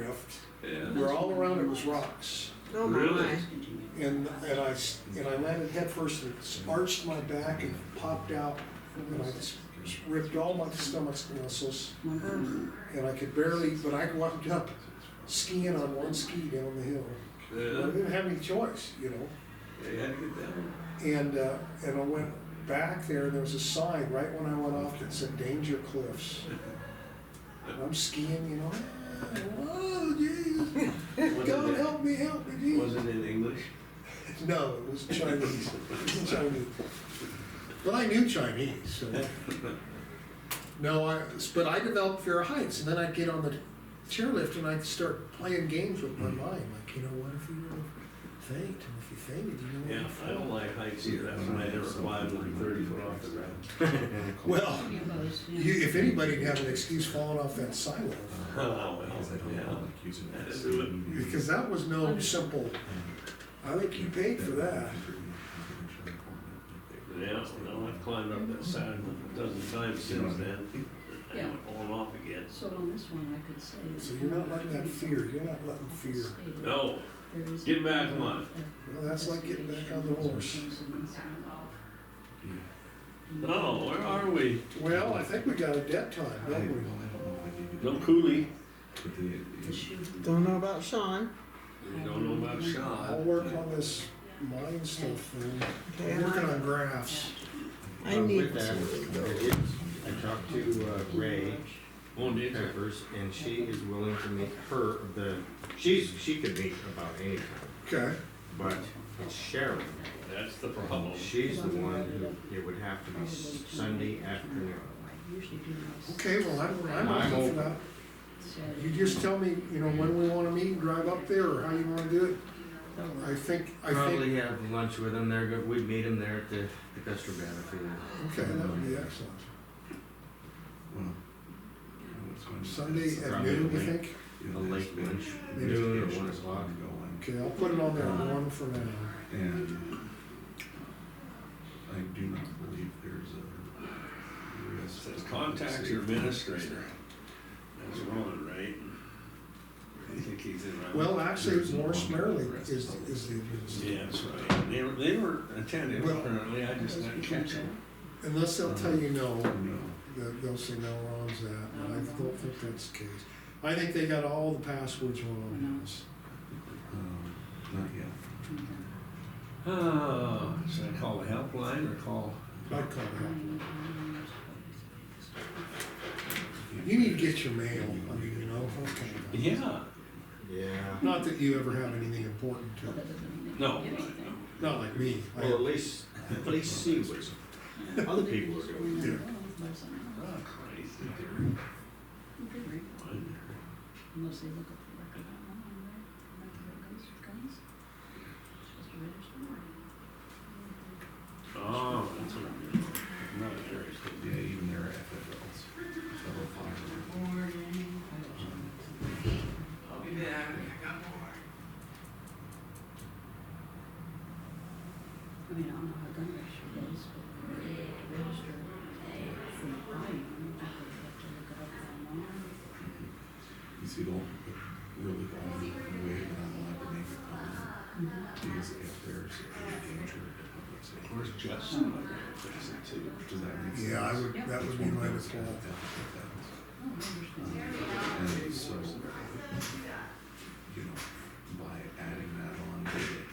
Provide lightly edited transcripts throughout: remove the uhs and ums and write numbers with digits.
drift, Yeah. where all around it was rocks. Oh my. Really? And I landed head first and arched my back and popped out, and I just ripped all my stomach muscles, and I could barely, but I wound up skiing on one ski down the hill. I didn't have any choice, you know. Yeah, you had to get down. And I went back there, and there was a sign right when I went off that said Danger Cliffs. And I'm skiing, you know. Oh, Jesus. God, help me, Jesus. Was it in English? No, it was Chinese. It was Chinese. But I knew Chinese, so. No, but I developed fear of heights, and then I'd get on the chairlift and I'd start playing games with my mind, like, you know, what if you were to faint, and if you fainted, you know. Yeah, I don't like heights either, that's why I never climbed like 30 foot off the ground. Well, if anybody'd have an excuse falling off that silo, Oh, well, yeah. That's it. because that was no simple, I think you paid for that. Yeah, no, I've climbed up that side a dozen times since then. I Yeah. haven't fallen off again. So on this one, I could say. So you're not letting that fear, you're not letting fear. No, get back on. Well, that's like getting back on the horse. Oh, where are we? Well, I think we got a debt time, don't we? No coolie. Don't know about Sean. We don't know about I'll Sean. work on this mind stuff then. Okay, I'm working on graphs. I need With that, it is, I talked to Ray Oh, did you? Peppers, and she is willing to meet she could meet about any time, Okay, but it's Sharon. That's the problem. She's the one who, it would have to be Sunday afternoon. okay, well, I'm open for that. You just tell me, you know, when we wanna meet and drive up there, or how you wanna do it. I think, Probably have lunch with them there, we'd meet them there at the Custer Battlefield. okay, that would be excellent. Sunday at noon, you think? A late lunch, Maybe. noon or 1 o'clock. Okay, I'll put it on there, one for now. And I do not believe there's a risk. Says contact your administrator. That's Ron, right? I think he's in. Well, actually, Morris Merrill is the administrator. Yeah, that's right. They were attentive Well- apparently, I just didn't catch them. Unless they'll tell you no, No. they'll say no, Ron's that, and I don't think that's the case. I think they got all the passwords wrong. Not yet. Oh, should I call the helpline or call? I'd call it. You need to get your mail, I mean, you know, okay. Yeah. Yeah. Not that you ever have anything important to, No. not like me. Well, at least see what other people are doing. Yeah. Oh, crazy. Unless they look up the record on there, guns. Supposed to register. Oh, that's what I'm doing. Not very good. Yeah, even their FFLs. Federal fire. I'll be back. I mean, I don't know how gun register goes, but they have to register for buying, I think they have to look it up online. You see, the really the only way that I'm allowed to make a comment is if there's a danger to public safety. Where's Justin? I'm gonna fix it too. Does that make sense? Yeah, that would be my default. Oh, I understand. And so, you know, by adding that on to it.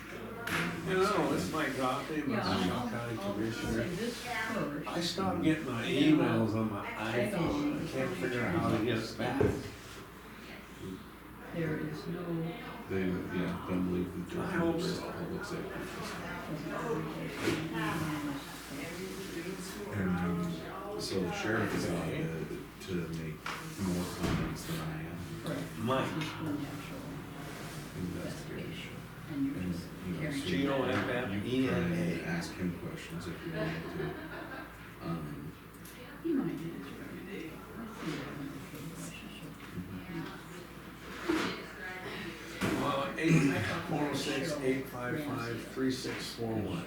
You know, this might drop him Yeah, as a Shaw County I'll Commissioner. say this first. I stopped getting my emails on my iPhone. I can't figure out how to get it back. There is no, They, yeah, don't believe the I hope directors so. of public safety. doesn't And so the sheriff is obligated to make more comments than I am. Mike. Investigation. and you're And, just you know, carrying. so G-O-F-F-E-N-A. you try and ask him questions if you want to. He might answer every day. I think I have a good relationship. Well, 406-855-3641.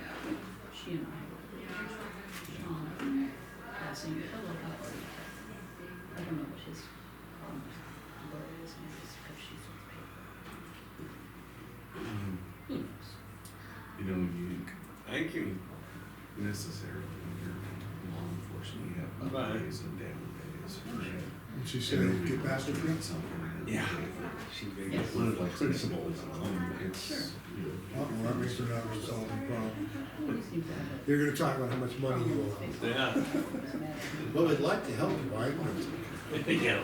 She and I passing a fellow out. I don't know what his problem is, but it's because she's You know, you Thank you. necessarily, when you're in law enforcement, you have Bye. up days and down days. And she said, And get back to me. Yeah. She's one of the principals. It's, you know, Oh, that means they're not gonna solve the problem. We seem to have a- They're gonna talk about how much money you owe. Yeah. Well, they'd like to help you, right? Yeah.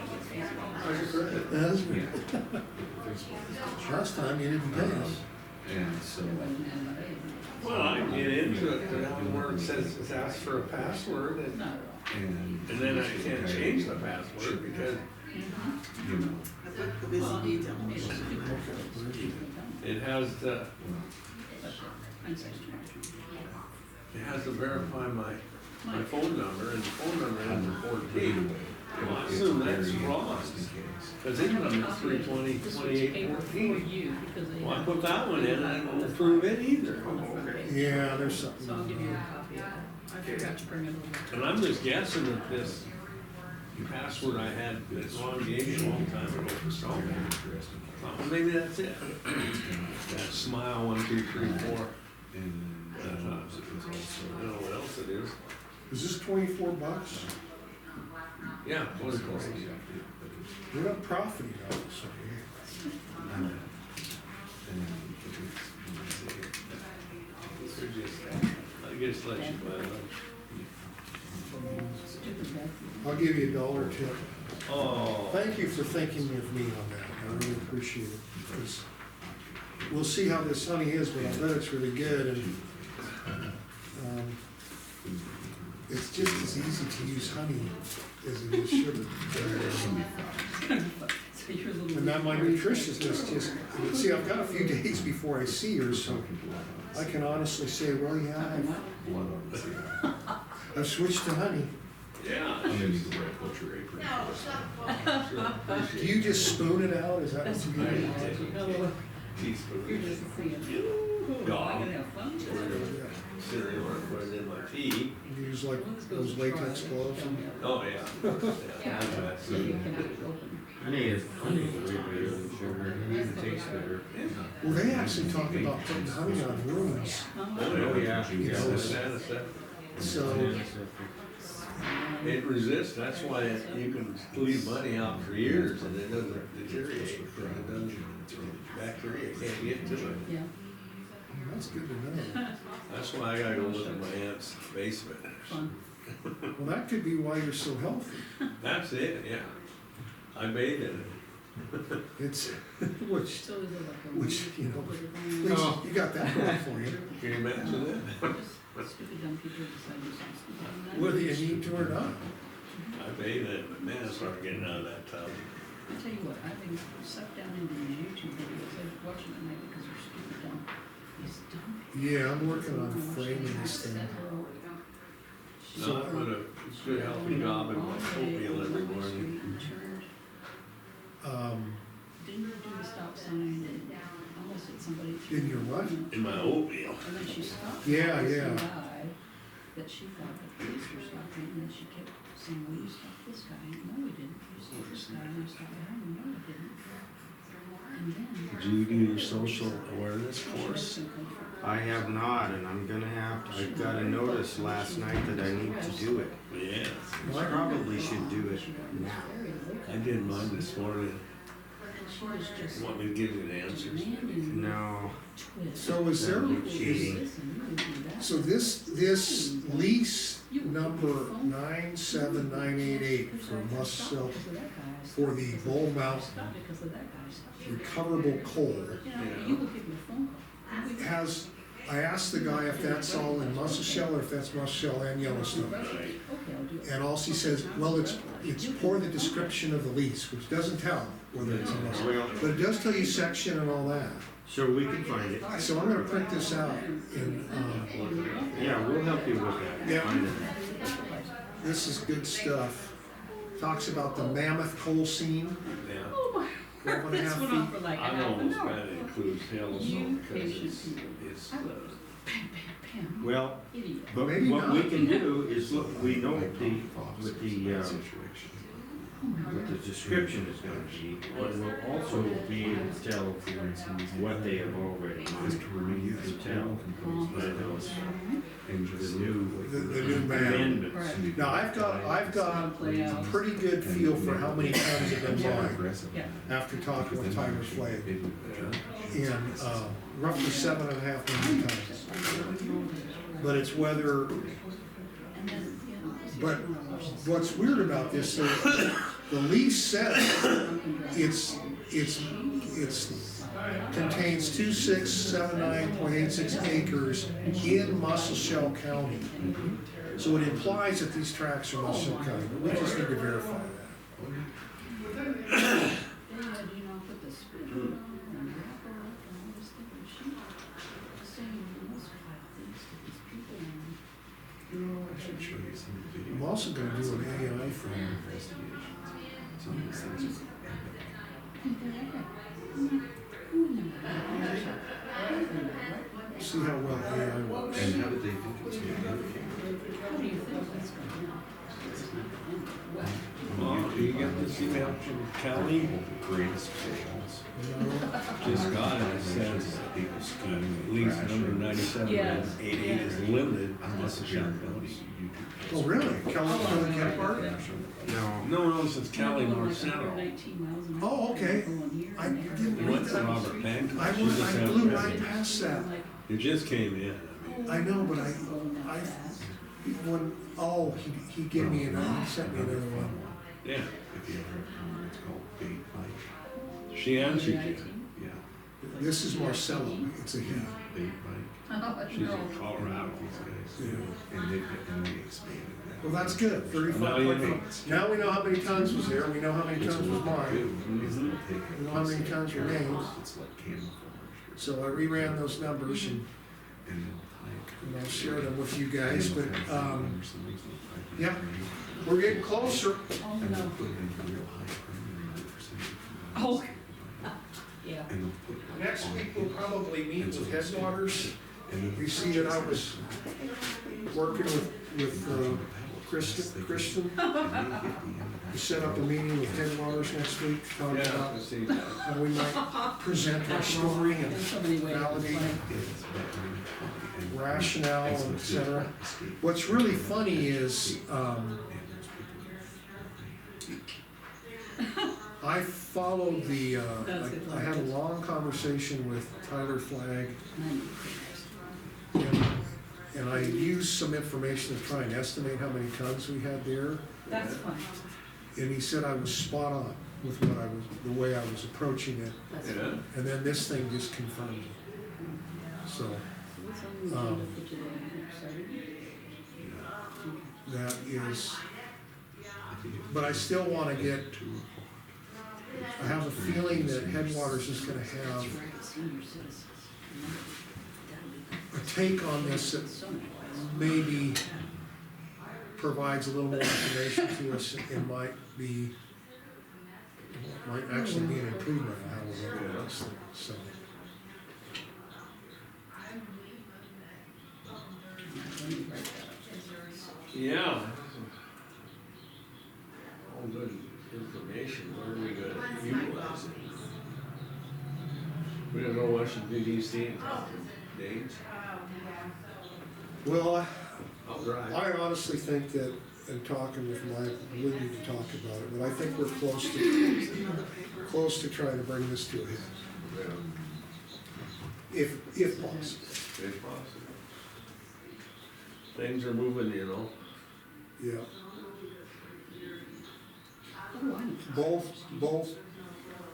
Last time you didn't pay us. and so, Well, I get into it, to that where it says it's asked for a password, and Not at all. and. then I can't change the password because You know, Busy detail. it has to, it has to verify my phone number, and the phone number ends in 14. Well, I assume that's wrong, because it comes at 3/20/28/14. Well, I put that one in, and I don't approve it either. Yeah, there's So I'll something. give you a copy of that. I forgot to bring it over. And I'm just guessing that this password I had, this long gave a long time ago for something. Well, maybe that's it. That smile, 1, 2, 3, 4. And I don't know what else it is. Is this $24? Yeah, what is it? We're not profiting off it, so. They're just, I guess let you buy lunch. Stupid Betsy. I'll give you $1 tip. Oh, Thank you for thinking of me on that. I really appreciate it. Because we'll see how this honey is, but I bet it's really good. And it's just as easy to use honey as it is sugar. So you're a little. And now my nutritionist just, see, I've got a few days before I see her, so I can honestly say, well, yeah, I've switched to honey. yeah. I'm gonna need to wear a butcher apron. Do you just spoon it out? Is that what you do? Teaspoon. You're just seeing. Dog. I'm gonna have fun. Cereal or put it in my tea. You use like those latex gloves? Oh, yeah. Yeah. So you can open. Honey is way better than sugar, it even tastes better. Well, they actually talk about putting honey on wounds. Oh, yeah. You know, so, It resists, that's why you can leave money out for years and it doesn't deteriorate, because it doesn't, bacteria can't get to it. Yeah. that's good to know. That's why I gotta go live in my aunt's basement. Fun. Well, that could be why you're so healthy. That's it, yeah. I bathe in it. It's, which, So is it like a. Which, you know, put it at on- least you got that going for you, Can you imagine that? Stupid dumb people decide to do something. whether you need to or not. I bathe in it, but man, it's hard getting out of that tub. I tell you what, I've been sucked down into these YouTube videos, I'm watching them lately because they're stupid dumb. These dumb people. Yeah, I'm working on framing this thing. No, I put a good healthy job in my oatmeal every morning. Didn't do the stop sign and almost hit somebody. In your what? In my oatmeal. And then she stopped. Yeah, This yeah. guy that she thought the police were stopping, and then she kept saying, well, you stopped this guy. No, we didn't. You stopped this guy, and I stopped behind him. No, we didn't. And then. Do you do your social awareness course? I have not, and I'm gonna have to, I got a notice last night that I need to do it. Yeah, I probably should do it now. I did mine this morning. She was just Want me to give you the answers? demanding No, twist. So is there, Cheating. so this lease number 97988 for Muscle, for the Bull Mountain recoverable coal has, I asked the guy if that's all in Muscle or if that's Muscle and Yellowstone. And all he says, well, it's for the description of the lease, which doesn't tell whether it's a Muscle. well, But it does tell you section and all that. so we can find it. So I'm gonna print this out and, Yeah, we'll help you with that. Yeah. Find it. this is good stuff. Talks about the Mammoth coal seam, Yeah. 12 and a This half went feet. on for like an I hour. almost kinda includes Yellowstone because patient it's, people. it's, I would. Pam, pam, pam. Well, Idiot. but Maybe what we not. can do is, look, we know with the, Situation. what the description is gonna be, but we'll also be able to tell what they have already used to tell. But those, and the new The new map. amendments. Right. Now, I've got a pretty good feel for how many tons have been mined Yeah. after talking with Tyler Flagg. They do. And, roughly 7.5 million tons. But it's whether, And then, you know, but what's weird about this is the lease says it's contains 2679.86 acres in Muscle Shell County. So it implies that these tracks are Muscle Shell County, but we just need to verify that. they had, you know, put the spit on and wrap her up and all this stuff, and she was saying, you must file things to these people and, you know, I should show you some of the videos. I'm also gonna do an AI From thing. investigations. Some of these things are See how well AI works. And how did they think it's gonna be? How do you think that's going on? You get this email from Kelly, Greatest fails. just got it, it says People scheming. lease number 9788 is limited Unless unless it's it's your County. Oh, really? Kelly Gephardt? No, this is Kelly Marcelo. Oh, okay. I didn't It read went to that. Robert Bank. I blew right past that. It just came in, I mean. I know, but oh, he gave me he sent me another one. Yeah, If you ever, it's called bait bike. she answered you. Yeah, This is Marcelo, it's a he. bait bike. She's in Colorado. These guys. Yeah. And they expanded that. Well, that's good, Now you know. 35.5. Now we know how many tons was there, we know how many It's tons was what they mine, do is they'll take a We know how many piece of tons carrots, remains. It's like camouflage. so I reran those numbers and And they'll tie it. I'll share them with you guys, but, They'll have numbers, some of these will tie it yeah. in. we're getting closer. Oh, And they'll no. put it into real high premium percentage. Oh. Yeah. And they'll put like Next on week, we'll it. probably meet And so with it's- Headwaters. and then You see that I was working with Kristen. We set up a meeting with Headwaters next week, to talk Yeah, about I see that. how we might present our story and There's so many ways to validate play. rationale, et cetera. What's really funny is, I followed I had a long conversation with Tyler Flagg, and I used some information to try and estimate how many tons we had there. That's fine. And he said I was spot on with the way I was approaching it, That's Yeah. fine. and then this thing just confirmed it. So, What's on the agenda for today? that is, but I still wanna get, I have a feeling that Headwaters is gonna have Senior citizens. a take on this that So many ways. maybe provides a little more information to us and might actually be an improvement on how we're looking at this thing, so. Yeah. All good information, where are we gonna utilize it? We don't know Washington DC dates. Well, I'll drive. I honestly think that, in talking with Mike, we need to talk about it, but I think we're close to trying to bring this to a head, Yeah, if possible. if possible. Things are moving, you know. Yeah, Oh, I know. both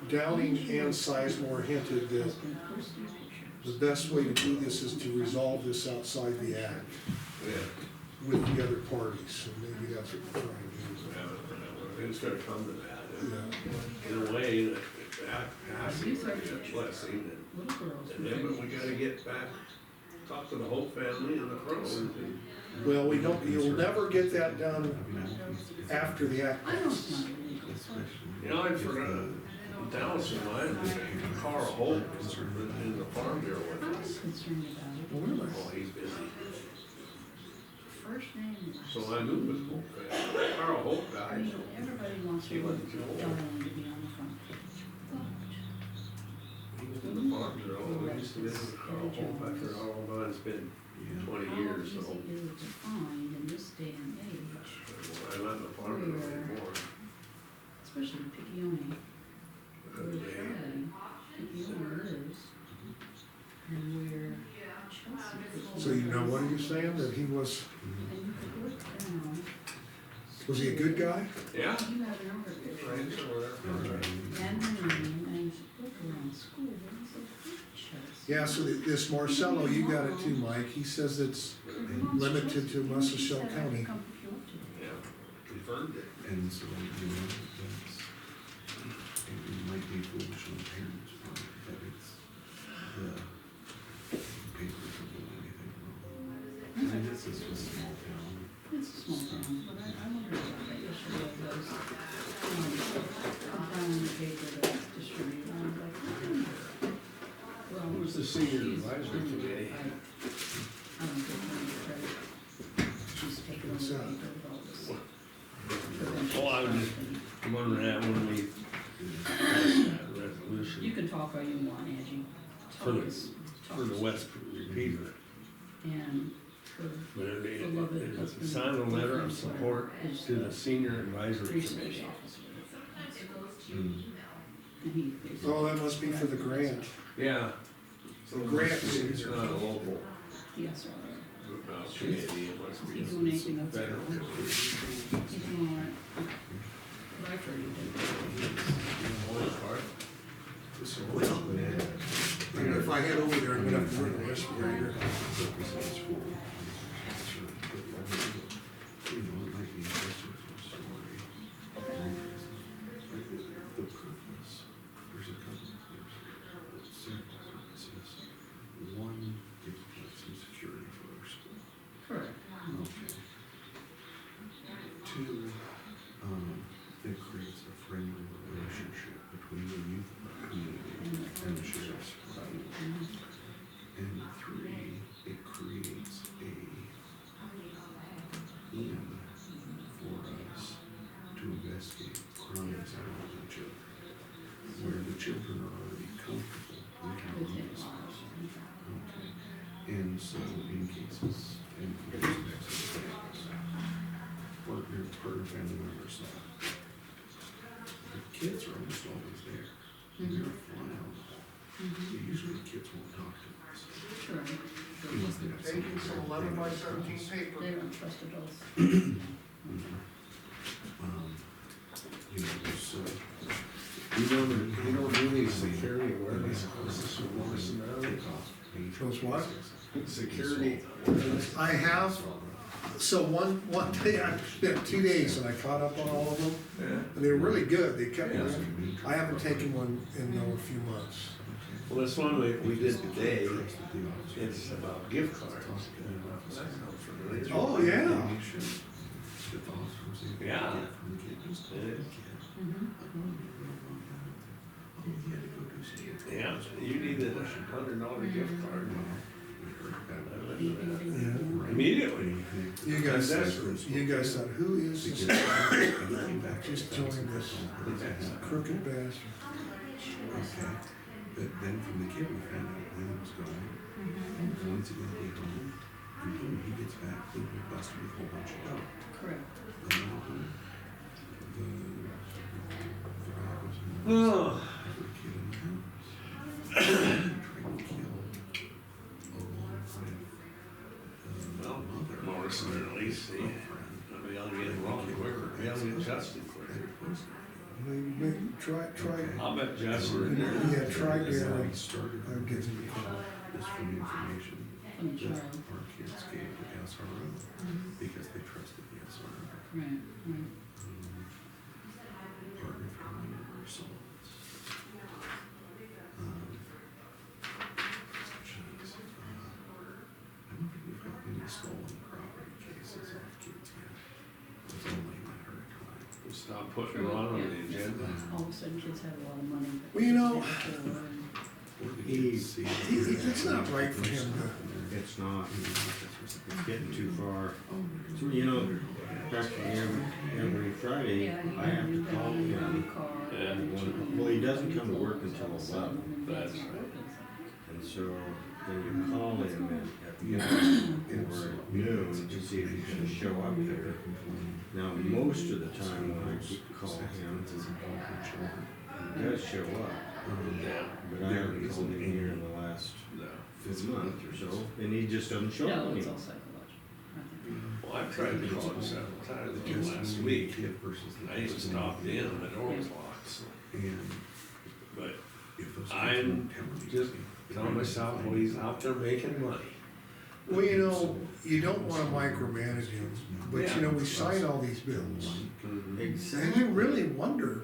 Downing and Sizemore hinted that the best way to do this is to resolve this outside the act Yeah. with the other parties, and maybe that's what we're trying to It's gonna come to that. do. In a way, that has to be a blessing, Little girls. and then, but we gotta get back, talk to the Hope family and the Crows. and- Well, you'll never get that done after the act I know it's passes. not illegal. You know, I forgot, Dallas and I, Carl Hope is in the farm bureau with I us. was concerned about it. Well, really? Oh, he's busy. first name is. So I knew it was Hope. Carl Hope I died, mean, so. everybody wants He to wasn't too old. Darling to be on the front page, but He was in the farm bureau, I used to live with Carl Hope after all gone, it's been Yeah. 20 how years, easy so. is it to find in this day and age, I love the farm bureau anymore. especially Picayune, where Charlie, Picayune lives, and where Chelsea. So you know what he was saying, that he was, And you could look down. was he a good guy? Yeah. You have your other Friends pictures. or whatever. And her name, and you look around school, and it's like Chelsea. Yeah, so this Marcelo, you got it too, Mike, he says it's limited to Muscle County. Come pick you up today. Yeah, confirmed it. And so, you know, that's, it might be foolish on parents, but it's, the papers don't do anything wrong. I mean, this is a small town. It's a small town, but I wonder about that yesterday, I was, I'm finding the paper that's distributed, and I was like, well. Who's the senior she's advisory really committee? right. I don't give her any credit. She's taken over What's the that? paper with all this. Oh, I was just wondering that when we passed that You resolution can talk all you want, Angie. For the- Talk is- talk for the is- West repeater. And for But it beloved it husband. signed a letter of support is to the senior advisory police committee. officer. Mm. And he is. Oh, that must be for the grant. Yeah. The grant It's is, not a local Yes, sir. committee, it must be He's doing anything a that's. federal committee. He's doing all right. But I've heard he did. Only part. well, if I head over there, I'm gonna have to bring a respirator. You know, it might be interesting for a story. The purpose, there's a couple of several purposes. One, it provides some security for our school. Correct. Okay. Two, it creates a friendly relationship between the youth of our community and the sheriff's department. And three, it creates a in for us to investigate crimes involving children, where the children are already comfortable with our With him. officers. Okay, and so in cases, and for those types of things, partner family members, the kids are almost always there. They're a fly on the wall. Usually the kids won't talk to us. Sure. Unless they got something very paper. They don't trust adults. You know, so, You don't do any security awareness courses for Morrison Valley? take off. Shows what? Security awareness. I have, so one day, I spent 2 days and I caught up on all of them. Yeah. And they were really good, they kept me, I haven't taken one in a few months. Well, this one we did today, Trusted the officer. it's about gift cards. That sounds familiar. Oh, yeah. Make sure that the officer was able to Yeah. get from the kid, just told the kid, oh, you had to go do something. Yeah, you needed $100 gift card. Immediately. You guys, That's you guys thought, who is this? Just joined this crooked bastard. Okay, but then from the kid, we found out when he was going, when's he gonna be home, and when he gets back, he'll be busted with a whole bunch of dough. Correct. The guy was in the Oh. every kid in the house. Trying to kill along with, Well, mother. Morrison at least, they, they ought to get it wrong quicker, they ought to get Justin quicker. Maybe try, I'll bet Justin. yeah, try Gary. He started I'll give him a call. this from information From that Charlie. our kids gave to SRO because they trusted the SRO. Right, right. Partner family member assaults. Geez, I don't think we've got any stolen property cases off kids yet. It's only a matter of time. Stop putting it on the agenda. All of a sudden, kids have a lot of money. but Well, you know, they can't afford it. Or the He- kids see. It's not right for him to it's not, it's getting too far. So, you know, practically every Friday, I have to call him. Well, he doesn't come to work until 11, That's right. and so then you call him at or noon to see if he's gonna show up there. Now, most of the time when I call him, he does show up. Yeah. But I haven't called him here in the last No. month or so, and he just doesn't show up No, it's all anymore. psychological. Well, I tried to call him several times last week. I even stopped in, the door was locked, so. But I'm just telling myself, well, he's out there making money. Well, you know, you don't wanna micromanage him, but you know, we sign all these bills. And you really wonder,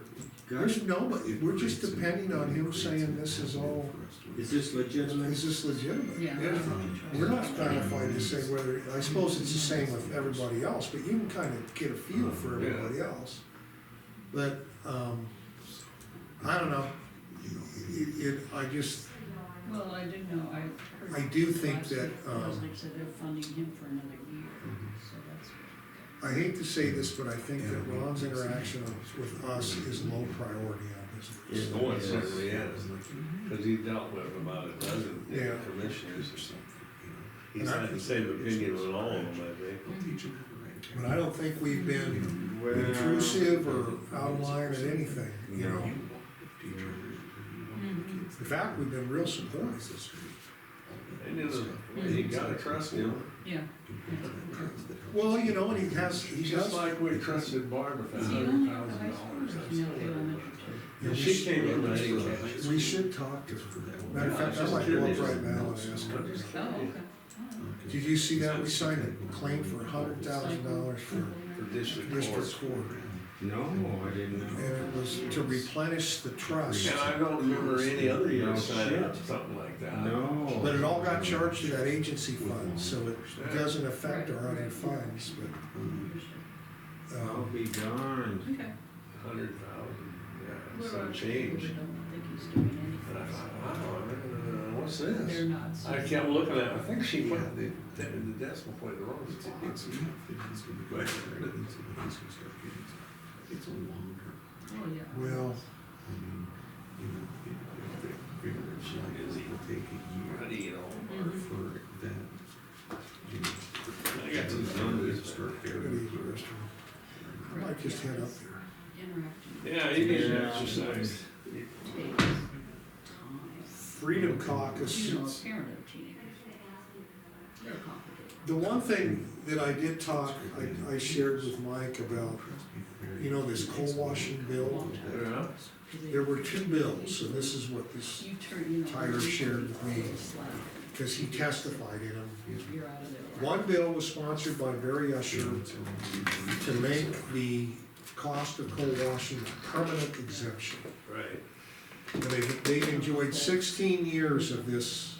there's nobody, we're just depending on him saying this is all, Is this legitimate? is this legitimate? Yeah. We're not qualified to say whether, I suppose it's the same with everybody else, but you can kind of get a feel for everybody else. But, I don't know, I just, Well, I do know, I heard. I do think last that, week, Like said, they're funding him for another year, so that's good. I hate to say this, but I think that Ron's interaction with us is low priority on this. The one certainly is, because he dealt with about a dozen Yeah. commissioners or something. He's had the same opinion on all of them, I think. But I don't think we've been intrusive or out of line at anything, you know. In fact, we've been real supportive. And you gotta trust him, Yeah. Well, you know, and he has, he just does. like we trusted Barbara for Is he only at the $100,000. high school, or is he now at elementary too? And she came in ready with We should talk to her. Matter of fact, I might go up right now and ask her. Oh, okay. Did you see that? We signed a claim for $100,000 for district district court. court. No, I didn't know. And it was to replenish the trust. And I don't remember any other year No signing up shit. something like that. No. But it all got charged to that agency fund, so it doesn't affect our other funds, but, I'll be darned. Okay. 100,000, yeah, Well, some change. I don't think he's doing anything. And I thought, wow, what's They're this? not. I kept looking at it, I think she put the decimal point wrong. It's a longer, Oh, yeah. well, it'll take a year Ready, you know. for that, you know. I got these numbers. Start good there. evening, Mr. I might just head up there. Interacting. Yeah, you need Yeah. exercise. Takes time. Freedom Caucus. You know, a parent of teenagers. They're complicated. The one thing that I did talk, I shared with Mike about, you know, this coal washing bill. Yeah. There were two bills, and this is what this, You turn, you know. Tyler shared with me. It's like, because he testified in them. you're out of there. One bill was sponsored by Barry Usher to make the cost of coal washing a permanent exemption. Right. And they've enjoyed 16 years of this,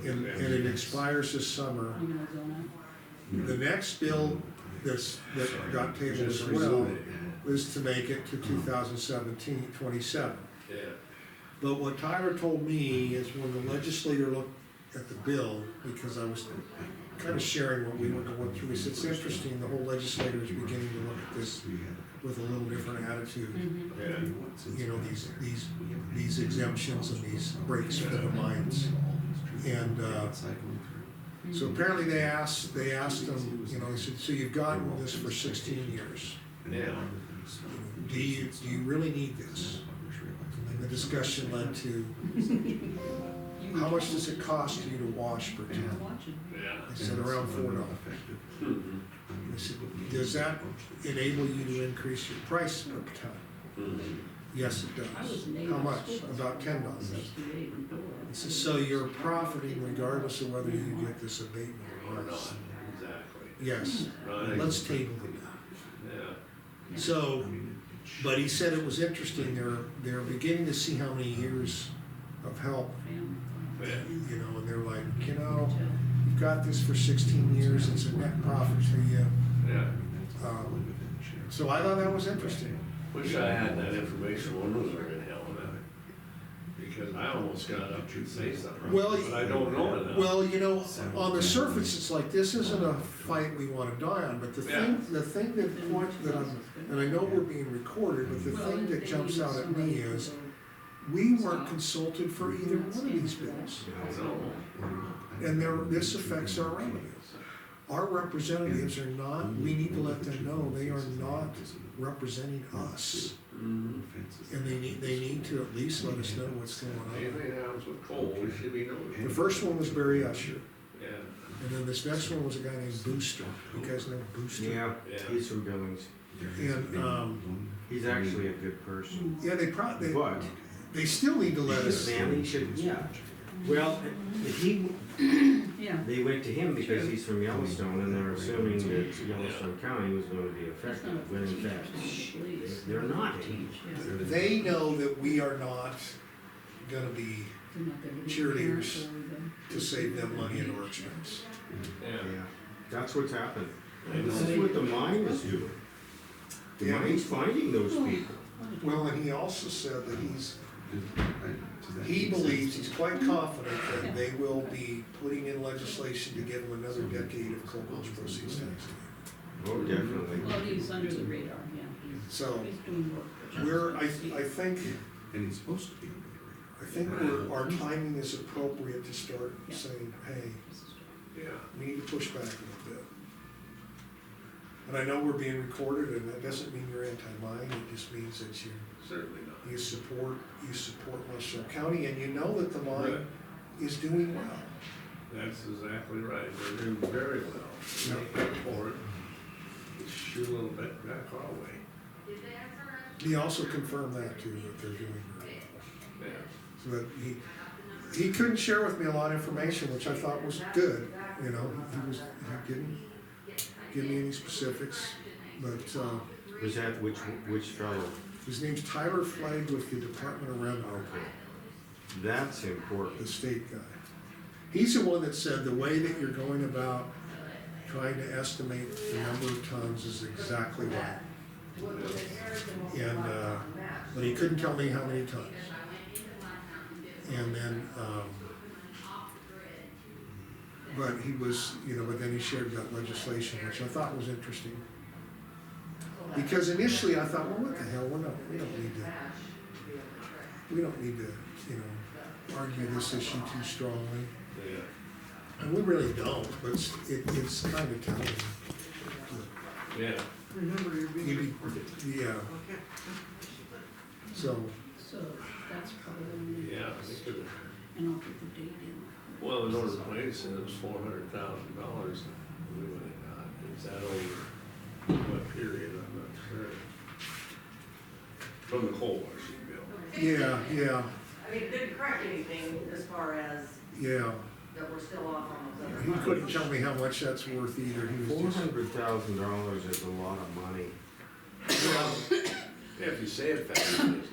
and it expires this summer. You gonna go now? The next bill that got tabled as well was to make it to 2017, 27. Yeah. But what Tyler told me is when the legislator looked at the bill, because I was kind of sharing what we were going through, he said, it's interesting, the whole legislature is beginning to look at this with a little different attitude. Mm-hmm. Yeah. You know, these exemptions and these breaks for the mines. And, so apparently they asked them, you know, they said, so you've gotten this for 16 years. Yeah. Do you really need this? And the discussion led to, how much does it cost you to wash per ton? Watching. Yeah. I said around $4. Mhm. I said, does that enable you to increase your price per ton? Mhm. Yes, it I was does. an aide How on much? school bus. About $10. 68 and door. I said, so you're profiting regardless of whether you get this abatement Or or not, not? exactly. Yes, Right. let's table it. Yeah. So, but he said it was interesting, they're beginning to see how many years of help, Yeah. you know, and they're like, you know, you've got this for 16 years, it's a net profit for you. Yeah. So I thought that was interesting. Wish I had that information when we were in Helena. because I almost got up to say something, Well, but I don't know enough. Well, you know, on the surface, it's like, this isn't a fight we wanna die on, but the thing that I'm, and I know we're being recorded, but the thing that jumps out at me is, we weren't consulted for either one of these bills. And this affects our revenues. Our representatives are not, we need to let them know, they are not representing us. And they need to at least let us know what's going on. Anything that happens with coal, we should be notified. The first one was Barry Usher, Yeah, and then this next one was a guy named Booster. You guys know Booster? Yeah, Yeah. he's from Billings. And, He's actually a good person. yeah, But, they still need to let us. man, he should, yeah. Well, Yeah. they went to him because he's from Yellowstone and they're assuming that Yellowstone County was gonna be affected, when in fact, Please. they're not. They know that we are not gonna be They're not there to be cheerleaders parents or them. to save them money at our expense. yeah. Yeah, that's what's happened. I And this know. is what the mine is doing. The Yeah. mine's finding those people. Well, and he also said that he believes, he's quite confident that they will be putting in legislation to give them another decade of Coco's proceeds tax. Oh, definitely. Well, he's under the radar, yeah. So, He's doing work. I think, And he's supposed to be. our timing is appropriate to start saying, hey, Yeah, we need to push back a little bit. And I know we're being recorded, and that doesn't mean you're anti-mine, it just means that certainly not. you support Marshall County, and you know that the mine Right. is doing well. That's exactly right, they're doing very well, they make up for it. It's sure a little bit back our way. He also confirmed that too, that they're doing well. Yeah. So that he couldn't share with me a lot of information, which I thought was good, you know, he didn't give me any specifics, but, Was that which fellow? his name's Tyler Flagg with the Department of Revenue, Okay. That's the important. state guy. He's the one that said the way that you're going about trying to estimate the number of tons is exactly right. And, but he couldn't tell me how many tons. And then, but he was, you know, but then he shared that legislation, which I thought was interesting. Because initially I thought, well, what the hell, we don't need to, you know, argue this issue too strongly. Yeah. And we really don't, but it's kind of telling. Yeah. Yeah. So, So that's probably, Yeah, I think it, and I'll put the date in. well, the Northern Plains said it was $400,000, we would have got, is that over what period, I'm not sure. From the coal washing bill. yeah, I mean, it didn't correct anything as far as yeah. that we're still off on those other He funds. couldn't tell me how much that's worth either. He was just, $400,000 is a lot of money. Yeah, if you say it fast, it is.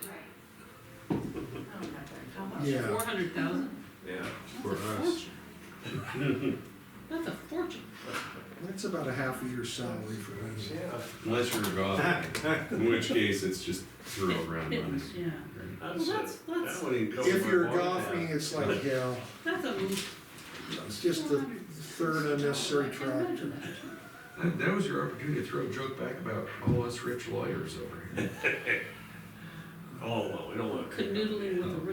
How much? Yeah. 400,000? Yeah. For us. That's a fortune. that's about a half a year's salary for me. Yeah. Unless you're a god, in which case it's just throw around money. Pittance, yeah. That's, Well, that's- that wouldn't even cover If my you're water golfing, tab. it's like, yeah, That's a it's just the third unnecessary I can tractor. imagine that. That was your opportunity to throw a joke back about all us rich lawyers over here. Oh, well, we don't want to. Canoodling with a